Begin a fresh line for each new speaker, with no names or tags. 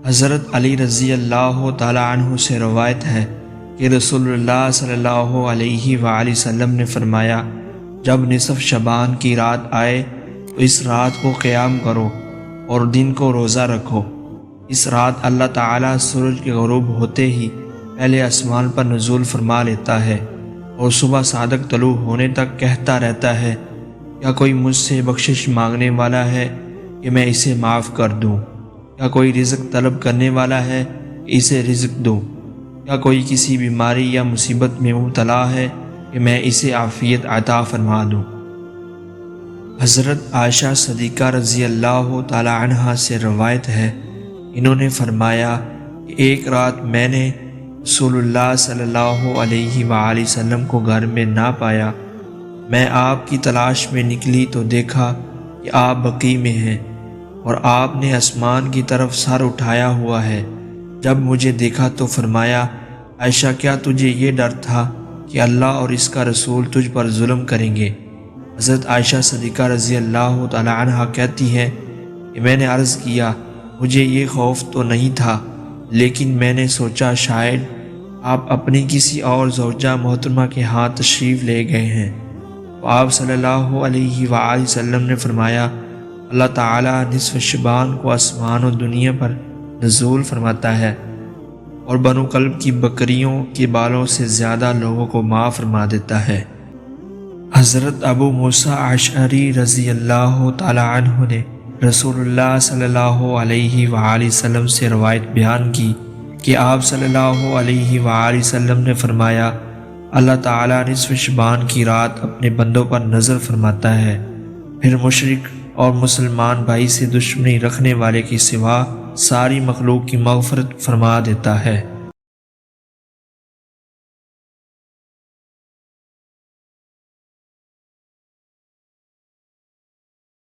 حضرت علی رضی اللہ تعالی عنہ سے روایت ہے کہ رسول اللہ صلی اللہ علیہ وآلہ وسلم نے فرمایا، جب نصف شعبان کی رات آئے تو اس رات کو قیام کرو اور دن کو روزہ رکھو۔ اس رات اللہ تعالیٰ سورج کے غروب ہوتے ہی پہلے آسمان پر نزول فرما لیتا ہے اور صبح صادق طلوع ہونے تک کہتا رہتا ہے، کیا کوئی مجھ سے بخشش مانگنے والا ہے کہ میں اسے معاف کر دوں؟ کیا کوئی رزق طلب کرنے والا ہے کہ اسے رزق دوں؟ کیا کوئی کسی بیماری یا مصیبت میں مبتلا ہے کہ میں اسے عافیت عطا فرما دوں؟ حضرت عائشہ صدیقہ رضی اللہ تعالی عنہا سے روایت ہے، انہوں نے فرمایا کہ ایک رات میں نے رسول اللہ صلی اللہ علیہ وآلہ وسلم کو گھر میں نہ پایا۔ میں آپ کی تلاش میں نکلی تو دیکھا کہ آپ بقیع میں ہیں اور آپ نے آسمان کی طرف سر اٹھایا ہوا ہے۔ جب مجھے دیکھا تو فرمایا، عائشہ کیا تجھے یہ ڈر تھا کہ اللہ اور اس کا رسول تجھ پر ظلم کریں گے؟ حضرت عائشہ صدیقہ رضی اللہ تعالی عنہا کہتی ہیں کہ میں نے عرض کیا، مجھے یہ خوف تو نہیں تھا، لیکن میں نے سوچا شاید آپ اپنی کسی اور زوجہ محترمہ کے ہاں تشریف لے گئے ہیں۔ تو آپ صلی اللہ علیہ وآلہ وسلم نے فرمایا، اللہ تعالیٰ نصف شعبان کو آسمان و دنیا پر نزول فرماتا ہے اور بنو کلب کی بکریوں کے بالوں سے زیادہ لوگوں کو معاف فرما دیتا ہے۔ حضرت ابو موسیٰ اشعری رضی اللہ تعالی عنہ نے رسول اللہ صلی اللہ علیہ وآلہ وسلم سے روایت بیان کی کہ آپ صلی اللہ علیہ وآلہ وسلم نے فرمایا، اللہ تعالیٰ نصف شعبان کی رات اپنے بندوں پر نظر فرماتا ہے، پھر مشرک اور مسلمان بھائی سے دشمنی رکھنے والے کے سوا ساری مخلوق کی مغفرت فرما دیتا ہے۔